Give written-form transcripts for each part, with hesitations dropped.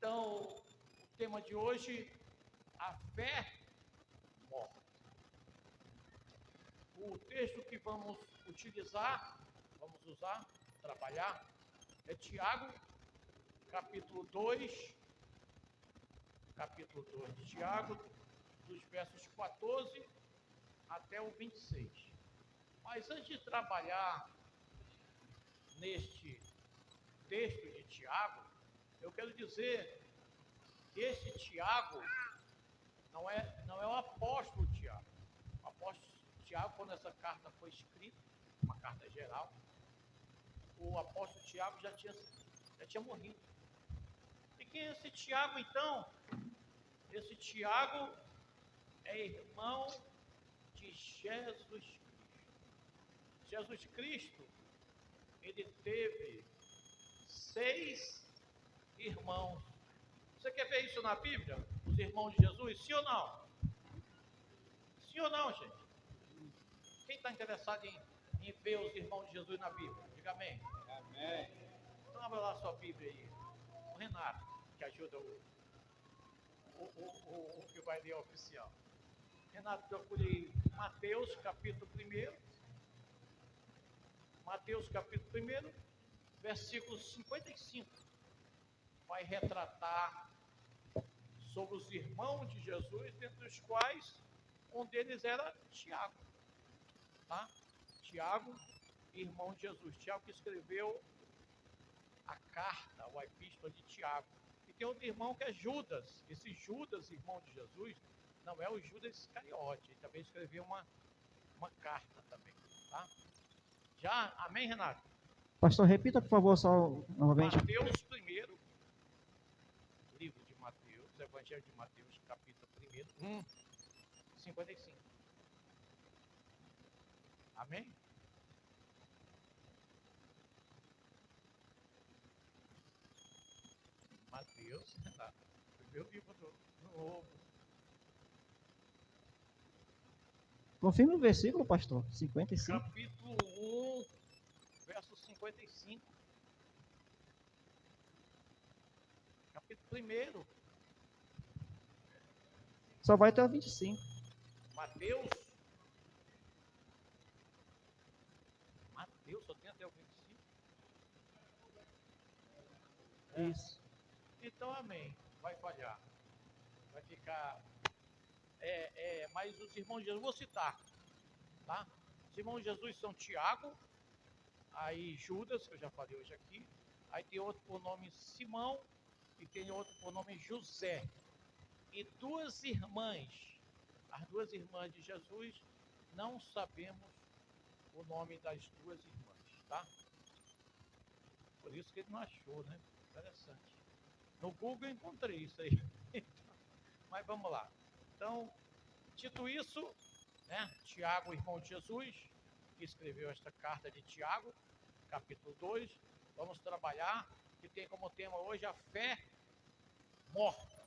Então, o tema de hoje, a fé morta. O texto que vamos trabalhar, é Tiago, capítulo 2 de Tiago, dos versos 14 até o 26. Mas antes de trabalhar neste texto de Tiago, eu quero dizer que esse Tiago não é o apóstolo Tiago. O apóstolo Tiago, quando essa carta foi escrita, uma carta geral, o apóstolo Tiago já tinha morrido. E quem é esse Tiago, então? Esse Tiago é irmão de Jesus Cristo. Jesus Cristo, ele teve 6 irmãos. Você quer ver isso na Bíblia? Os irmãos de Jesus? Sim ou não? Sim ou não, gente? Quem está interessado em ver os irmãos de Jesus na Bíblia? Diga amém. Amém. Então abra lá a sua Bíblia aí. O Renato, que ajuda o que vai ler oficial. Renato, procure Mateus, capítulo 1. Mateus, capítulo 1, versículo 55. Vai retratar sobre os irmãos de Jesus, dentre os quais um deles era Tiago. Tá? Tiago, irmão de Jesus. Tiago que escreveu a carta, a epístola de Tiago. E tem outro irmão que é Judas. Esse Judas, irmão de Jesus, não é o Judas Iscariote. Ele também escreveu uma carta também. Tá? Já, amém, Renato? Pastor, repita, por favor, só novamente. Mateus 1, livro de Mateus, Evangelho de Mateus, capítulo 1, 55. Amém? Mateus, Renato, meu livro novo. Confirme o versículo, pastor. 55. Capítulo 1, verso 55. Capítulo 1. Só vai até o 25. Mateus, só tem até o 25? Isso. Então, amém. Vai falhar. Vai ficar... mas os irmãos de Jesus, vou citar. Tá? Os irmãos de Jesus são Tiago, aí Judas, que eu já falei hoje aqui, aí tem outro por nome Simão, e tem outro por nome José. E 2 irmãs, as 2 irmãs de Jesus, não sabemos o nome das 2 irmãs, tá? Por isso que ele não achou, né? Interessante. No Google eu encontrei isso aí. Mas vamos lá. Então, dito isso, né? Tiago, irmão de Jesus, que escreveu esta carta de Tiago, capítulo 2. Vamos trabalhar, que tem como tema hoje a fé morta.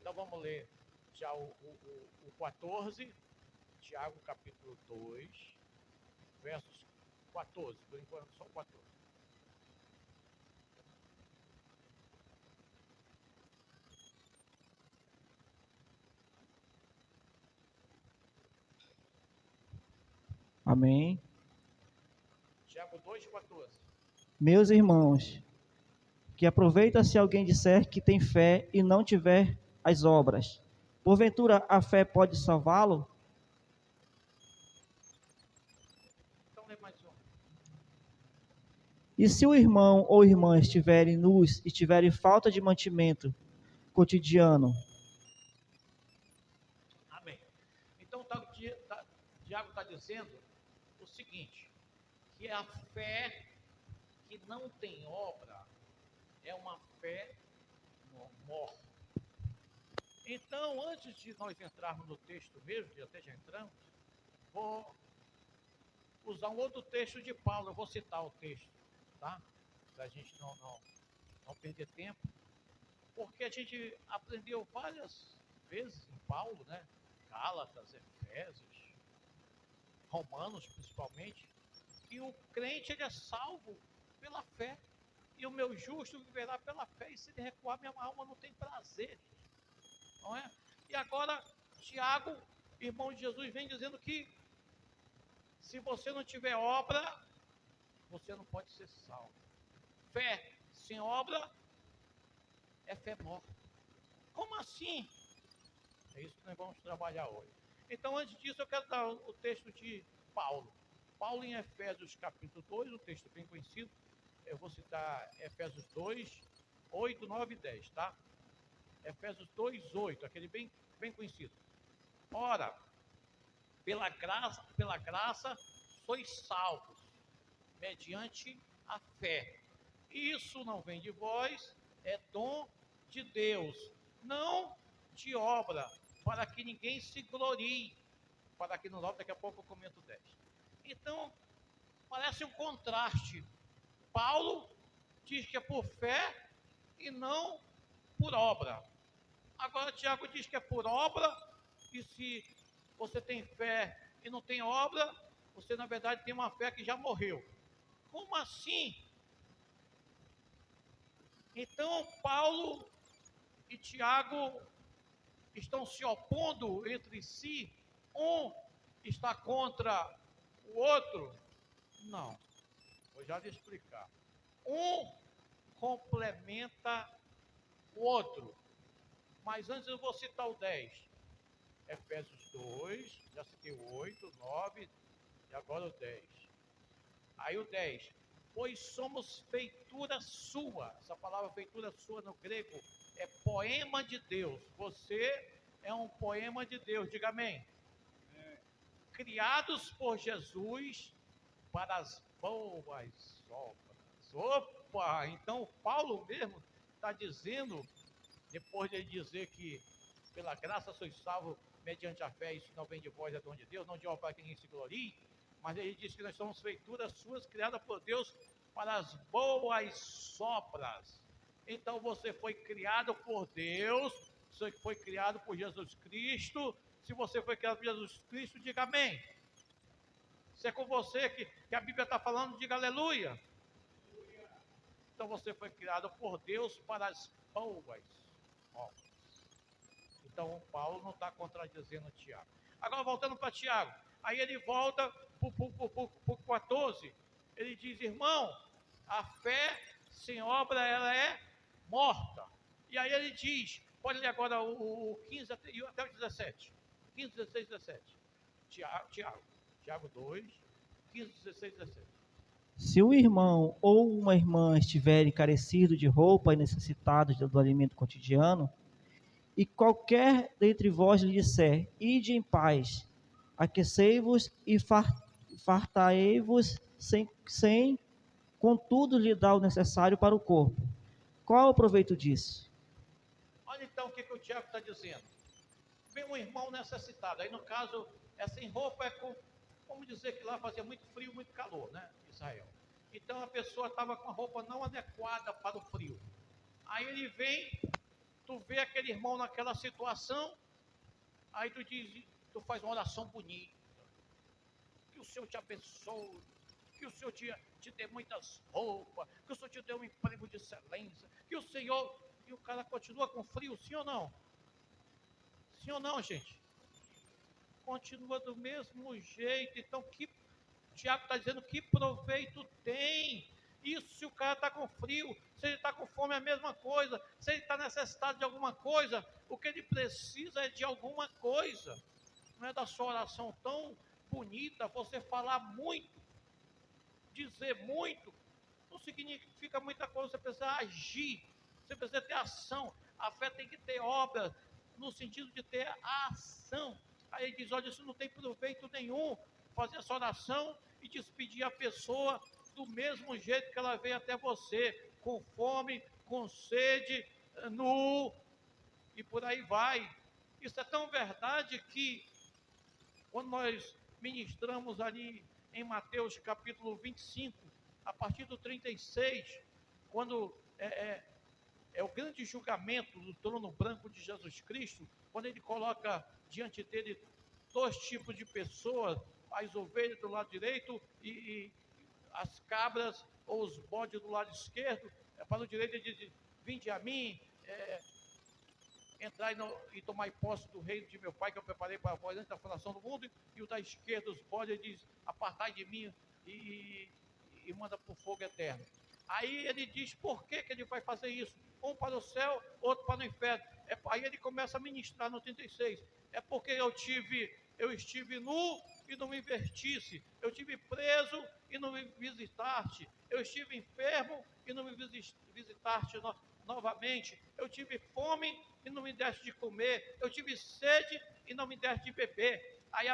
Então vamos ler já o 14, Tiago capítulo 2, versos 14, por enquanto só o 14. Amém. Tiago 2, 14. Meus irmãos, que aproveita se alguém disser que tem fé e não tiver as obras. Porventura a fé pode salvá-lo? Então lê mais um. E se o irmão ou irmã estiverem nus e tiverem falta de mantimento cotidiano? Amém. Então Tiago está dizendo o seguinte, que a fé que não tem obra é uma fé morta. Então, antes de nós entrarmos no texto mesmo, que até já entramos, vou usar um outro texto de Paulo. Eu vou citar o texto, tá? Para a gente não perder tempo. Porque a gente aprendeu várias vezes em Paulo, né? Gálatas, Efésios, Romanos principalmente, que o crente ele é salvo pela fé. e o meu justo viverá pela fé, e se ele recuar, minha alma não tem prazer, não é? E agora, Tiago, irmão de Jesus, vem dizendo que se você não tiver obra, você não pode ser salvo. Fé sem obra é fé morta. Como assim? É isso que nós vamos trabalhar hoje. Então, antes disso, eu quero dar o texto de Paulo. Paulo em Efésios capítulo 2, um texto bem conhecido. Eu vou citar Efésios 2, 8, 9 e 10, tá? Efésios 2, 8, aquele bem conhecido. Ora, pela graça sois salvos, mediante a fé. Isso não vem de vós, é dom de Deus, não de obra, para que ninguém se glorie. Para que no 9, daqui a pouco eu comento 10. Então, parece um contraste. Paulo diz que é por fé e não por obra. Agora, Tiago diz que é por obra, e se você tem fé e não tem obra, você na verdade tem uma fé que já morreu. Como assim? Então, Paulo e Tiago estão se opondo entre si, um está contra o outro? Não, vou já lhe explicar. Um complementa o outro. Mas antes eu vou citar o 10. Efésios 2, já citei o 8, 9 e agora o 10. Aí o 10. Pois somos feitura sua. Essa palavra feitura sua no grego é poema de Deus. Você é um poema de Deus. Diga amém. Criados por Jesus para as boas obras. Opa! Então Paulo mesmo está dizendo, depois de ele dizer que pela graça sois salvos mediante a fé, isso não vem de vós, é dom de Deus, não de obra para que ninguém se glorie, mas ele diz que nós somos feituras suas, criadas por Deus para as boas obras. Então você foi criado por Deus, você foi criado por Jesus Cristo. Se você foi criado por Jesus Cristo, diga amém. Se é com você que a Bíblia está falando, diga aleluia. Então você foi criado por Deus para as boas obras. Então Paulo não está contradizendo Tiago. Agora voltando para Tiago, aí ele volta para o 14, ele diz, irmão, a fé sem obra ela é morta. E aí ele diz, pode ler agora o 15 até o 17, 15, 16, 17, Tiago 2, 15, 16, 17. Se um irmão ou uma irmã estiverem carecidos de roupa e necessitados do alimento cotidiano, e qualquer dentre vós lhe disser, ide em paz, aquecei-vos e fartai-vos sem, contudo, lhe dar o necessário para o corpo. Qual é o proveito disso? Olha então o que o Tiago está dizendo. Vem um irmão necessitado, aí no caso, é sem roupa, vamos dizer que lá fazia muito frio, muito calor, né, Israel. Então a pessoa estava com a roupa não adequada para o frio. Aí ele vem, tu vê aquele irmão naquela situação, aí tu faz uma oração bonita. Que o Senhor te abençoe, que o Senhor te dê muitas roupas, que o Senhor te dê um emprego de excelência, que o Senhor... E o cara continua com frio, sim ou não? Sim ou não, gente? Continua do mesmo jeito. Então, o Tiago está dizendo que proveito tem? Isso se o cara está com frio, se ele está com fome, é a mesma coisa. Se ele está necessitado de alguma coisa, o que ele precisa é de alguma coisa. Não é da sua oração tão bonita, você falar muito, dizer muito, não significa muita coisa, você precisa agir, você precisa ter ação. A fé tem que ter obra, no sentido de ter ação. Aí ele diz, olha, isso não tem proveito nenhum, fazer essa oração e despedir a pessoa do mesmo jeito que ela veio até você, com fome, com sede, nu, e por aí vai. Isso é tão verdade que, quando nós ministramos ali em Mateus capítulo 25, a partir do 36, quando é o grande julgamento do trono branco de Jesus Cristo, quando ele coloca diante dele dois tipos de pessoas, as ovelhas do lado direito e as cabras ou os bodes do lado esquerdo, para o direito, ele diz: vinde a mim, entrar e tomar posse do reino de meu Pai, que eu preparei para vós antes da fundação do mundo. E o da esquerda, os pode, ele diz: apartai de mim e manda para o fogo eterno. Aí ele diz por que ele vai fazer isso. Um para o céu, outro para o inferno. Aí ele começa a ministrar no 36. É porque eu estive nu e não me vestisse. Eu estive preso e não me visitaste. Eu estive enfermo e não me visitaste novamente. Eu tive fome e não me deste de comer. Eu tive sede e não me deste de beber. Aí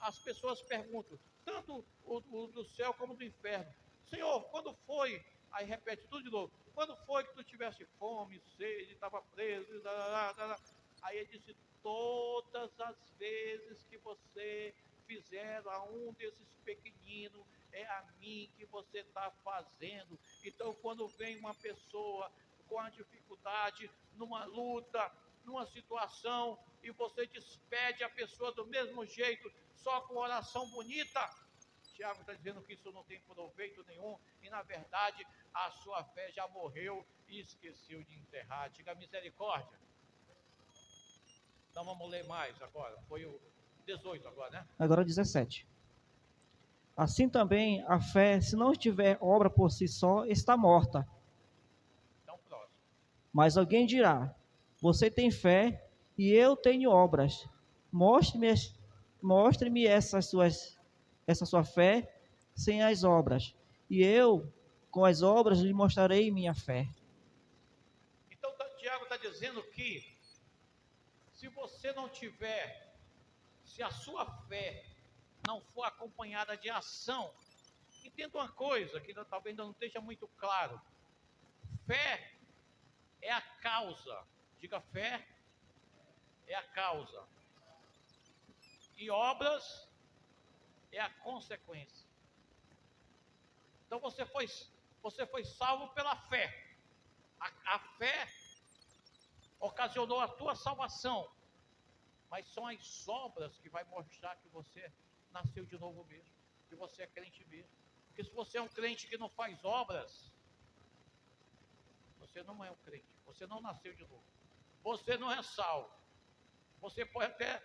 as pessoas perguntam, tanto o do céu como do inferno: Senhor, quando foi? Aí repete tudo de novo: quando foi que tu tivesse fome, sede, estava preso? Aí ele disse: todas as vezes que você fizeram a um desses pequeninos, é a mim que você está fazendo. Então, quando vem uma pessoa com a dificuldade, numa luta, numa situação, e você despede a pessoa do mesmo jeito, só com oração bonita, Tiago está dizendo que isso não tem proveito nenhum, e na verdade a sua fé já morreu e esqueceu de enterrar. Diga misericórdia. Então vamos ler mais agora. Foi o 18 agora, né? Agora 17. Assim também a fé, se não tiver obra por si só, está morta. Então próximo. Mas alguém dirá: você tem fé e eu tenho obras. Mostre-me essa sua fé sem as obras, e eu, com as obras, lhe mostrarei minha fé. Então Tiago está dizendo que se você não tiver, se a sua fé não for acompanhada de ação, entenda uma coisa que talvez ainda não esteja muito claro: fé é a causa. Diga, fé é a causa. E obras é a consequência. Então você foi salvo pela fé. A fé ocasionou a tua salvação. Mas são as obras que vai mostrar que você nasceu de novo mesmo, que você é crente mesmo. Porque se você é um crente que não faz obras, você não é um crente, você não nasceu de novo, você não é salvo. Você pode até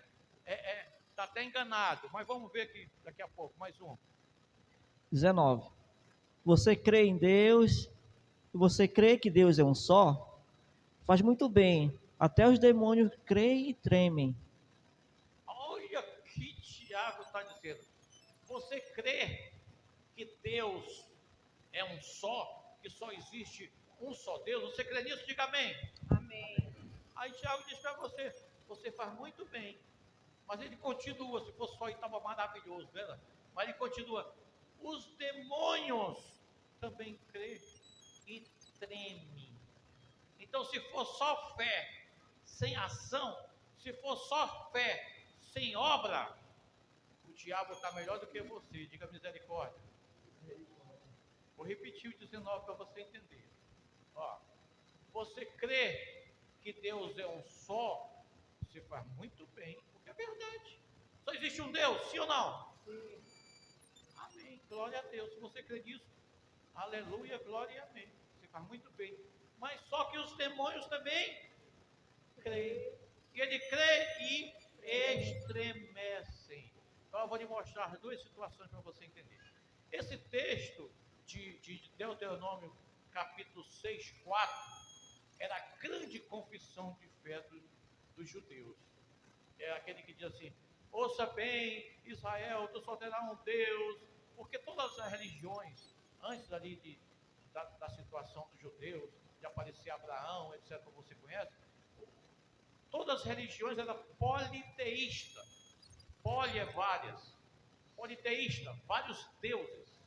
está até enganado, mas vamos ver aqui daqui a pouco, mais um. 19. Você crê em Deus? Você crê que Deus é um só? Faz muito bem. Até os demônios creem e tremem. Olha que Tiago está dizendo. Você crê que Deus é um só, que só existe um só Deus? Você crê nisso? Diga amém. Amém. Aí Tiago diz para você: você faz muito bem. Mas ele continua: se fosse só aí estava maravilhoso, né? Mas ele continua: os demônios também creem e tremem. Então, se for só fé sem ação, se for só fé sem obra, o diabo está melhor do que você. Diga misericórdia. Vou repetir o 19 para você entender. Ó, você crê que Deus é um só? Você faz muito bem, porque é verdade. Só existe um Deus, sim ou não? Sim. Amém. Glória a Deus. Se você crê nisso, aleluia, glória e amém. Você faz muito bem. Mas só que os demônios também creem. E ele crê e estremecem. Então eu vou lhe mostrar duas situações para você entender. Esse texto de Deuteronômio, capítulo 6, 4, era a grande confissão de fé dos judeus. É aquele que diz assim: ouça bem, Israel, tu só terá um Deus. Porque todas as religiões, antes ali da situação dos judeus, de aparecer Abraão, etc., como você conhece, todas as religiões eram politeístas. Poli é várias. Politeísta, vários deuses.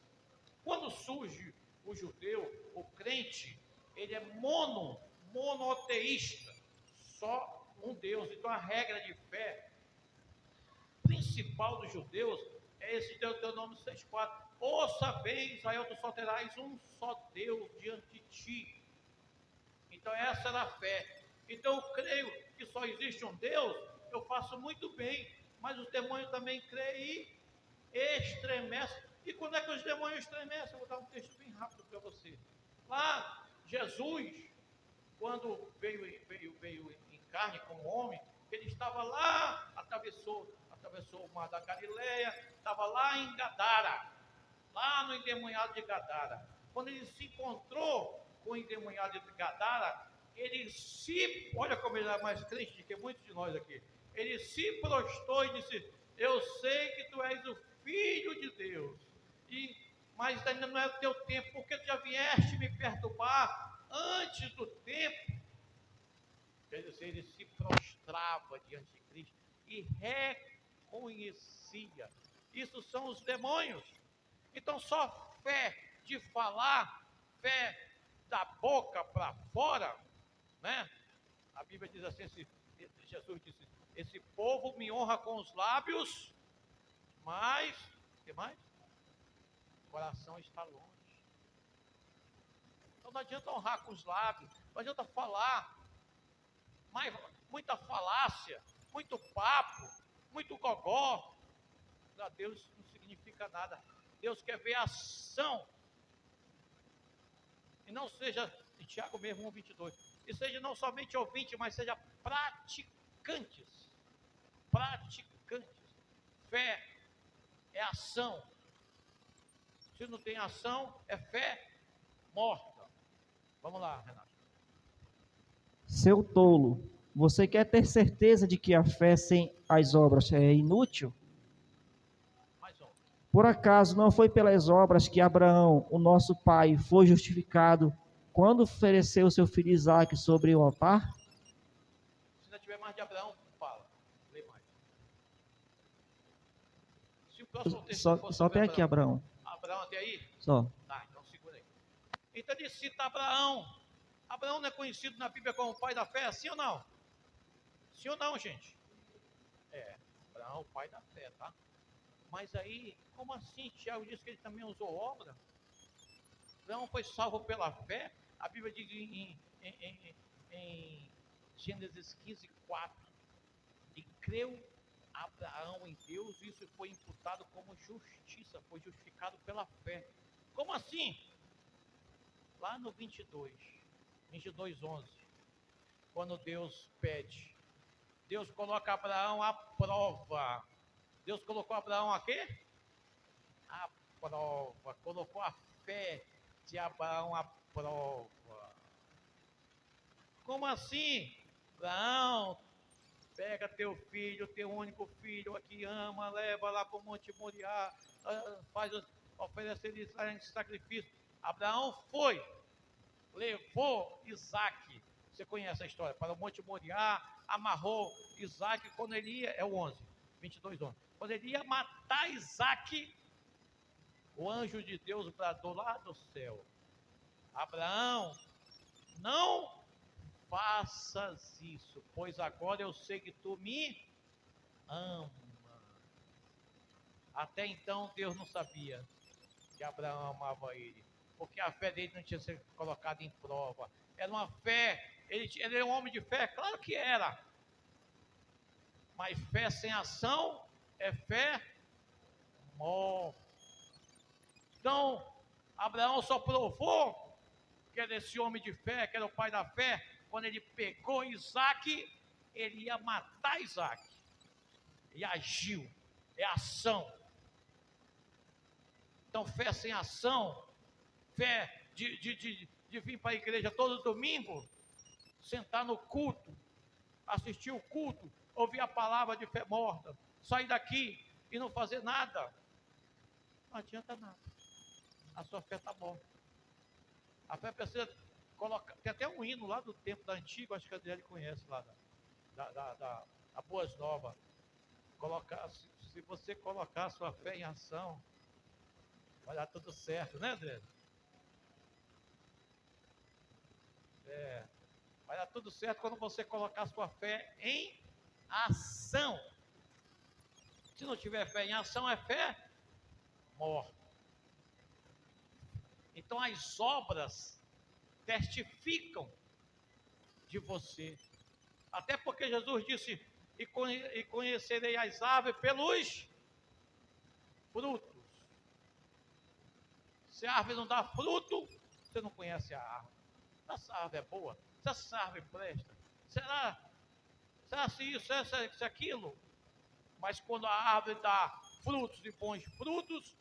Quando surge o judeu, o crente, ele é monoteísta, só um Deus. Então a regra de fé principal dos judeus é esse Deuteronômio 6,4. Ouça bem, Israel, tu só terás um só Deus diante de ti. Então essa era a fé. Então eu creio que só existe um Deus, eu faço muito bem, mas os demônios também creem e estremecem. E quando é que os demônios estremecem? Eu vou dar um texto bem rápido para você. Lá, Jesus, quando veio em carne como homem, ele estava lá, atravessou o mar da Galileia, estava lá em Gadara, lá no endemoniado de Gadara. Quando ele se encontrou com o endemoniado de Gadara, olha como ele era mais crente do que muitos de nós aqui, ele se prostrou e disse: eu sei que tu és o Filho de Deus, mas ainda não é o teu tempo, porque tu já vieste me perturbar antes do tempo. Quer dizer, ele se prostrava diante de Cristo e reconhecia. Isso são os demônios. Então, só fé de falar, fé da boca para fora, né? A Bíblia diz assim, Jesus disse: esse povo me honra com os lábios, mas, o que mais? O coração está longe. Então não adianta honrar com os lábios, não adianta falar, mas muita falácia, muito papo, muito gogó. Para Deus isso não significa nada. Deus quer ver ação. E não seja, em Tiago mesmo 1,22, e seja não somente ouvinte, mas seja praticantes. Praticantes. Fé é ação. Se não tem ação, é fé morta. Vamos lá, Renato. Seu tolo, você quer ter certeza de que a fé sem as obras é inútil? Mais um. Por acaso não foi pelas obras que Abraão, o nosso pai, foi justificado quando ofereceu seu filho Isaque sobre o altar? Se não tiver mais de Abraão, fala. Lê mais. Se o próximo texto Só, for só sobre tem aqui Abraão. Abraão até aí? Só. Tá, então segura aí. Então ele cita Abraão. Abraão não é conhecido na Bíblia como o pai da fé, sim ou não? Sim ou não, gente? É, Abraão, o pai da fé, tá? Mas aí, como assim? Tiago diz que ele também usou obra? Abraão foi salvo pela fé? A Bíblia diz em Gênesis 15, 4. E creu Abraão em Deus, isso foi imputado como justiça, foi justificado pela fé. Como assim? Lá no 22:11, quando Deus pede, Deus coloca Abraão à prova. Deus colocou Abraão a quê? À prova. Colocou a fé de Abraão à prova. Como assim? Abraão, pega teu filho, teu único filho, aqui ama, leva lá para o Monte Moriá, oferece ele em sacrifício. Abraão foi, levou Isaque. Você conhece a história? Para o Monte Moriá, amarrou Isaque. Quando ele ia, é o 11, 22:11. Quando ele ia matar Isaque, o anjo de Deus bradou lá do céu: Abraão, não faças isso, pois agora eu sei que tu me ama. Até então Deus não sabia que Abraão amava ele, porque a fé dele não tinha sido colocada em prova. Era uma fé, ele era um homem de fé, claro que era, mas fé sem ação é fé morta. Então Abraão só provou que era esse homem de fé, que era o pai da fé, quando ele pegou Isaque, ele ia matar Isaque, e agiu, é ação. Então fé sem ação, fé de vir para a igreja todo domingo, sentar no culto, assistir o culto, ouvir a palavra de fé morta, sair daqui e não fazer nada, não adianta nada, a sua fé está morta. A fé precisa colocar, tem até um hino lá do tempo da antiga, acho que a Adriane conhece lá, da Boas Novas. Se você colocar a sua fé em ação, vai dar tudo certo, né, Adriane? Vai dar tudo certo quando você colocar a sua fé em ação. Se não tiver fé em ação, é fé morta. Então as obras testificam de você. Até porque Jesus disse: e conhecerei as árvores pelos frutos. Se a árvore não dá fruto, Você não conhece a árvore. Essa árvore é boa? Se essa árvore presta? Será se isso, se aquilo? Mas quando a árvore dá frutos e bons frutos,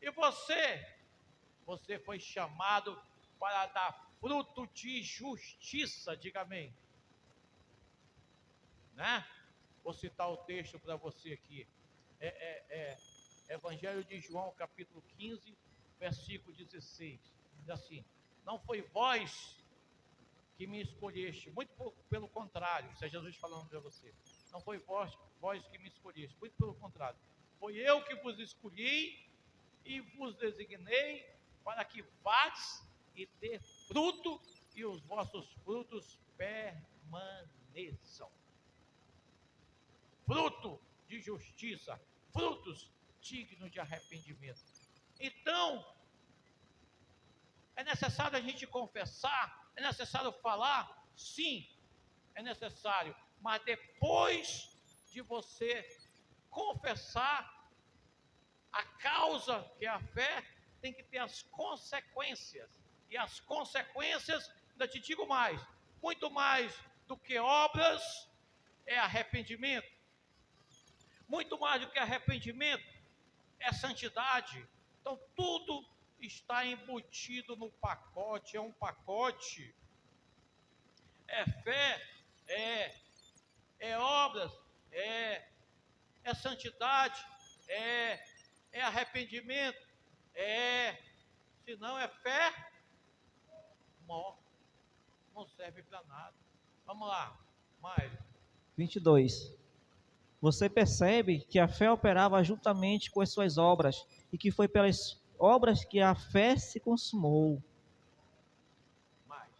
e você foi chamado para dar fruto de justiça, diga amém. Né? Vou citar o texto para você aqui. Evangelho de João, capítulo 15, versículo 16. Diz assim: não foi vós que me escolheste, muito pelo contrário, isso é Jesus falando para você. Não foi vós que me escolheste, muito pelo contrário. Foi eu que vos escolhi e vos designei para que vades e dê fruto e os vossos frutos permaneçam. Fruto de justiça, frutos dignos de arrependimento. Então, é necessário a gente confessar, é necessário falar, sim, é necessário, mas depois de você confessar a causa que é a fé, tem que ter as consequências, e as consequências, ainda te digo mais, muito mais do que obras, é arrependimento, muito mais do que arrependimento, é santidade. Então tudo está embutido no pacote, é um pacote, é fé, é obras, é santidade, é arrependimento, se não é fé, morre, não serve para nada. Vamos lá, mais. 22. Você percebe que a fé operava juntamente com as suas obras, e que foi pelas obras que a fé se consumou. Mais.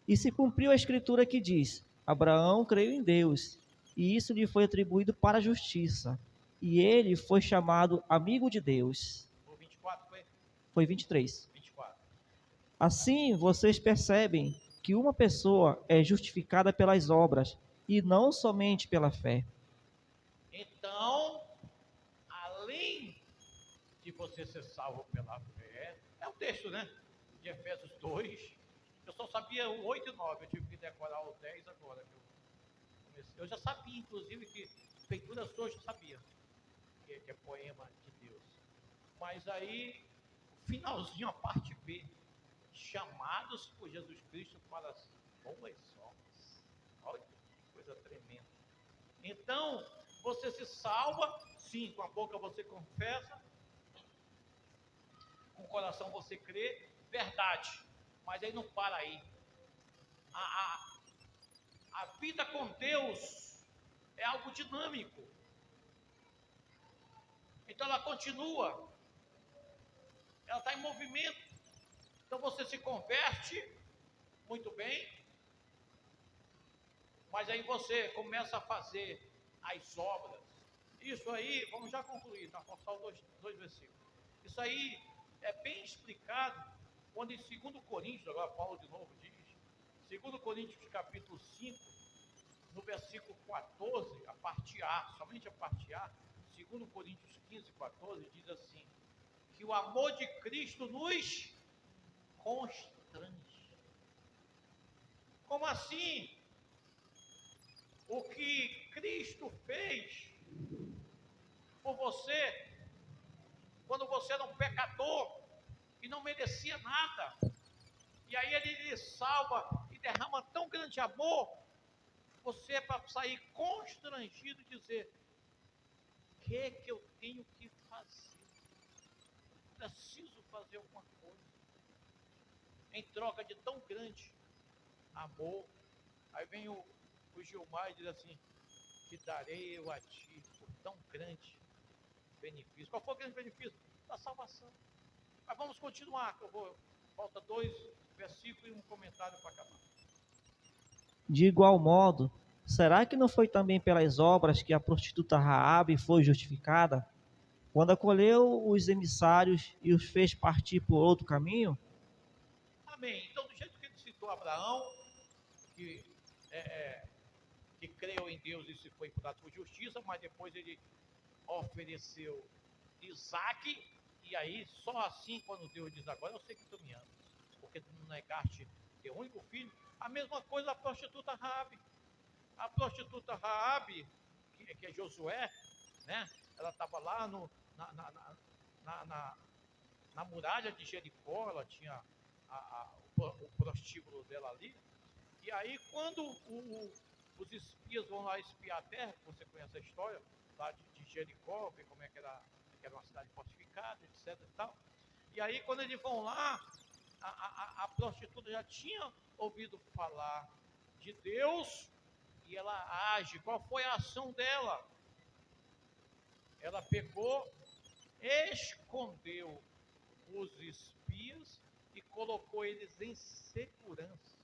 E se cumpriu a escritura que diz: Abraão creu em Deus, e isso lhe foi atribuído para a justiça, e ele foi chamado amigo de Deus. O 24 foi? Foi 23. 24. Assim, vocês percebem que uma pessoa é justificada pelas obras, e não somente pela fé. Então, além de você ser salvo pela fé, é o texto, né? De Efésios 2. Eu só sabia o 8 e 9, eu tive que decorar o 10 agora. Eu já sabia, inclusive, que feitura sua eu já sabia, que é poema de Deus. Mas aí, o finalzinho, a parte B, chamados por Jesus Cristo para as boas obras. Olha que coisa tremenda. Então, você se salva, sim, com a boca você confessa, com o coração você crê, verdade, mas aí não para aí. A vida com Deus é algo dinâmico, então ela continua, ela está em movimento. Então você se converte, muito bem, mas aí você começa a fazer as obras. Isso aí, vamos já concluir, tá? Vamos só dois versículos. Isso aí é bem explicado quando em 2 Coríntios, agora Paulo de novo diz, 2 Coríntios capítulo 5, no versículo 14, a parte A, somente a parte A, 2 Coríntios 15, 14, diz assim, que o amor de Cristo nos constrange. Como assim? O que Cristo fez por você, quando você era um pecador e não merecia nada, e aí ele lhe salva e derrama tão grande amor, você é para sair constrangido e dizer: o que é que eu tenho que fazer? Preciso fazer alguma coisa em troca de tão grande amor. Aí vem o Gilmar e diz assim: que darei eu a ti por tão grande benefício. Qual foi o grande benefício? Da salvação. Mas vamos continuar, que eu vou. Falta 2 versículos e um comentário para acabar. De igual modo, será que não foi também pelas obras que a prostituta Raabe foi justificada, quando acolheu os emissários e os fez partir por outro caminho? Amém. Então, do jeito que ele citou Abraão, que creu em Deus e se foi imputado por justiça, mas depois ele ofereceu Isaac, e aí só assim, quando Deus diz: agora eu sei que tu me amas, porque tu não negaste teu único filho. A mesma coisa a prostituta Raabe. A prostituta Raabe, que é Josué, né? Ela estava lá na muralha de Jericó, ela tinha o prostíbulo dela ali. E aí, quando os espias vão lá espiar a terra, você conhece a história, lá de Jericó, ver como é que era uma cidade fortificada, etc. E tal. E aí, quando eles vão lá, a prostituta já tinha ouvido falar de Deus e ela age. Qual foi a ação dela? Ela pegou, escondeu os espias e colocou eles em segurança.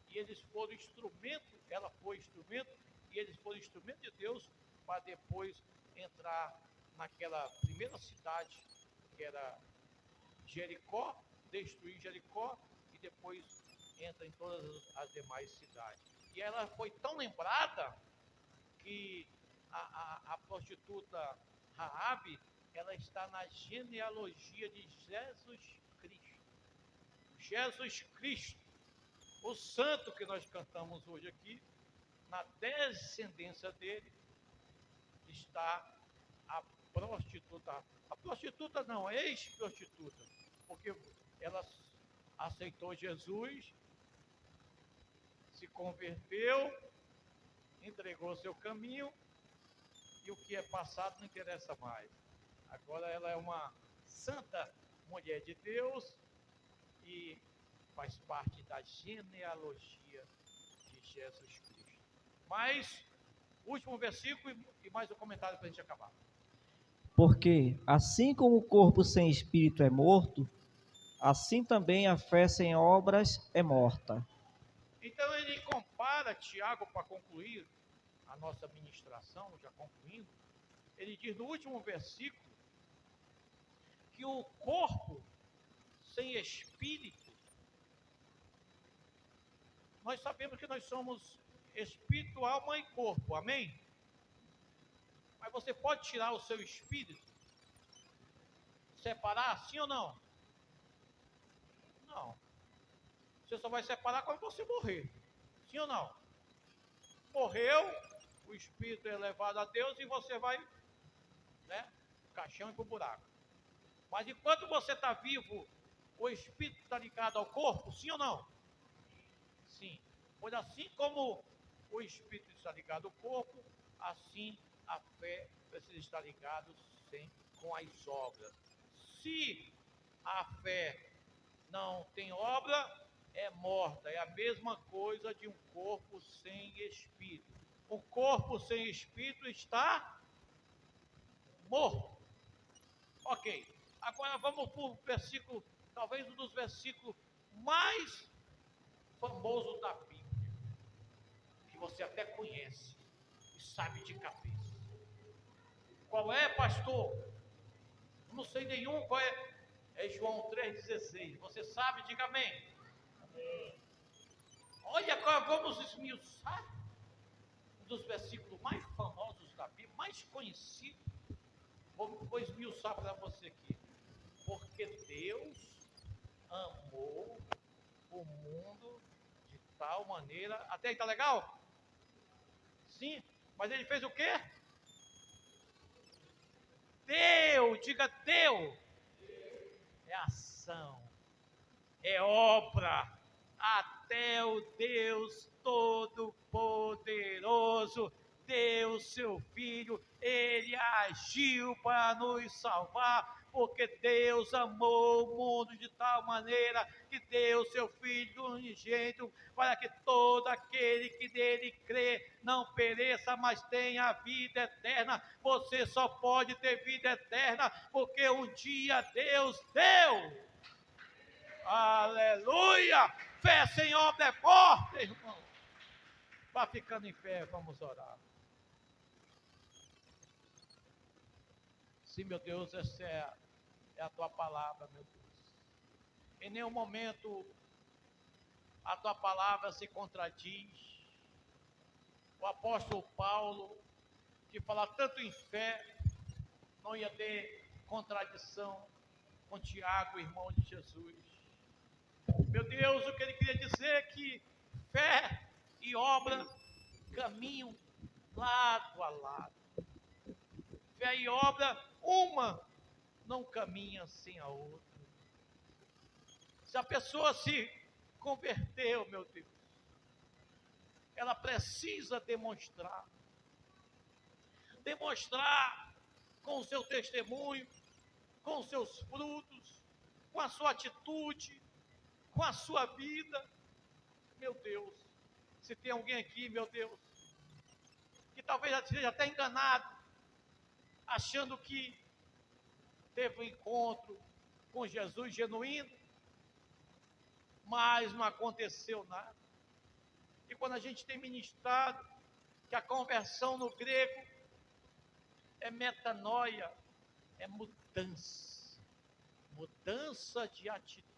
E eles foram instrumento, ela foi instrumento, e eles foram instrumento de Deus para depois entrar naquela primeira cidade, que era Jericó, destruir Jericó, e depois entra em todas as demais cidades. E ela foi tão lembrada que a prostituta Raabe, ela está na genealogia de Jesus Cristo. Jesus Cristo, o santo que nós cantamos hoje aqui, na descendência dele está a prostituta. A prostituta não, a ex-prostituta, porque ela aceitou Jesus, se converteu, entregou seu caminho, e o que é passado não interessa mais. Agora ela é uma santa mulher de Deus e faz parte da genealogia de Jesus Cristo. Mas, último versículo e mais um comentário para a gente acabar. Porque, assim como o corpo sem espírito é morto, assim também a fé sem obras é morta. Então ele compara, Tiago, para concluir a nossa ministração, já concluindo, ele diz no último versículo que o corpo sem espírito, nós sabemos que nós somos espírito, alma e corpo, amém? Mas você pode tirar o seu espírito, separar, sim ou não? Não. Você só vai separar quando você morrer, sim ou não? Morreu, o espírito é levado a Deus e você vai, né, pro caixão e pro buraco. Mas enquanto você está vivo, o espírito está ligado ao corpo, sim ou não? Sim. Pois assim como o espírito está ligado ao corpo, assim a fé precisa estar ligada com as obras. Se a fé não tem obra, é morta. É a mesma coisa de um corpo sem espírito. O corpo sem espírito está morto. Ok. Agora vamos para o versículo, talvez um dos versículos mais famosos da Bíblia, que você até conhece e sabe de cabeça. Qual é, pastor? Eu não sei nenhum. Qual é? É João 3,16. Você sabe? Diga amém. Olha, agora vamos esmiuçar um dos versículos mais famosos da Bíblia, mais conhecido. Vou esmiuçar para você aqui. Porque Deus amou o mundo de tal maneira. Até aí, tá legal? Sim, mas ele fez o quê? Deu, diga deu. É ação, é obra. Até o Deus Todo-Poderoso deu seu Filho, ele agiu para nos salvar, porque Deus amou o mundo de tal maneira que deu seu Filho unigênito, para que todo aquele que nele crê não pereça, mas tenha vida eterna. Você só pode ter vida eterna porque um dia Deus deu. Aleluia! Fé sem obra é morta, irmão. Vá ficando em pé, vamos orar. Sim, meu Deus, essa é a tua palavra, meu Deus. Em nenhum momento a tua palavra se contradiz. O apóstolo Paulo, que fala tanto em fé, não ia ter contradição com Tiago, irmão de Jesus. Meu Deus, o que ele queria dizer é que fé e obra caminham lado a lado. Fé e obra, uma não caminha sem a outra. Se a pessoa se converteu, meu Deus, ela precisa demonstrar com o seu testemunho, com os seus frutos, com a sua atitude, com a sua vida. Meu Deus, se tem alguém aqui, meu Deus, que talvez já esteja até enganado, achando que teve um encontro com Jesus genuíno, mas não aconteceu nada. E quando a gente tem ministrado que a conversão no grego é metanoia, é mudança de atitude.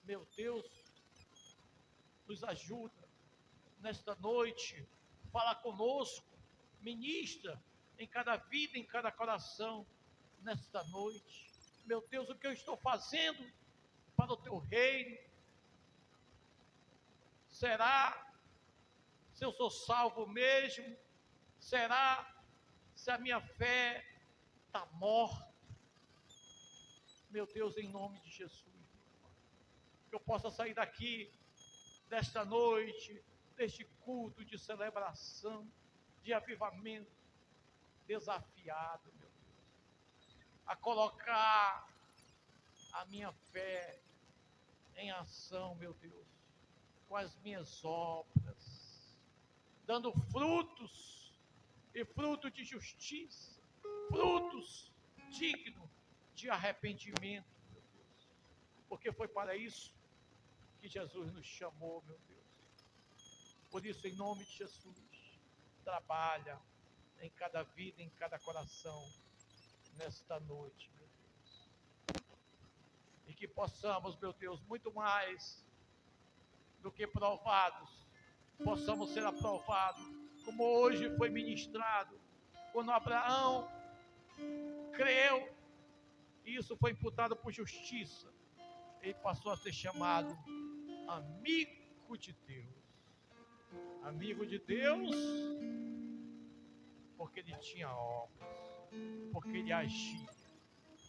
Meu Deus, nos ajuda nesta noite, fala conosco, ministra em cada vida, em cada coração, nesta noite. Meu Deus, o que eu estou fazendo para o teu reino? Será se eu sou salvo mesmo? Será se a minha fé está morta? Meu Deus, em nome de Jesus, que eu possa sair daqui, desta noite, deste culto de celebração, de avivamento, desafiado, meu Deus, a colocar a minha fé em ação, meu Deus, com as minhas obras, dando frutos, e fruto de justiça, frutos dignos de arrependimento, meu Deus, porque foi para isso que Jesus nos chamou, meu Deus. Por isso, em nome de Jesus, trabalha em cada vida, em cada coração, nesta noite, meu Deus. E que possamos, meu Deus, muito mais do que provados, possamos ser aprovados, como hoje foi ministrado, quando Abraão creu, e isso foi imputado por justiça, ele passou a ser chamado amigo de Deus. Amigo de Deus, porque ele tinha obras, porque ele agia.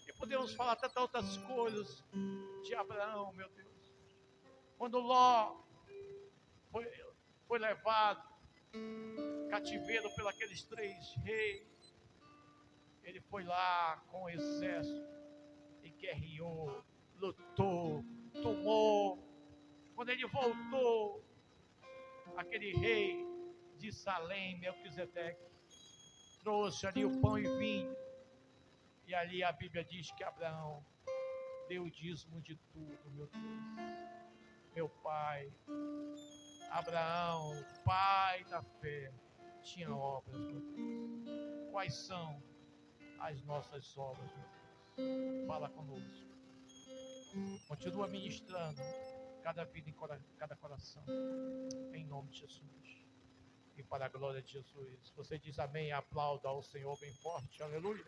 E podemos falar tantas outras coisas de Abraão, meu Deus. Quando Ló foi levado cativeiro pelos aqueles 3 reis, ele foi lá com o exército e guerreou, lutou, tomou. Quando ele voltou, aquele rei de Salém, Melquisedeque, trouxe ali o pão e vinho, e ali a Bíblia diz que Abraão deu o dízimo de tudo, meu Deus. Meu pai, Abraão, pai da fé, tinha obras, meu Deus. Quais são as nossas obras, meu Deus? Fala conosco. Continua ministrando cada vida, em cada coração, em nome de Jesus. E para a glória de Jesus. Você diz amém, aplauda ao Senhor bem forte, aleluia.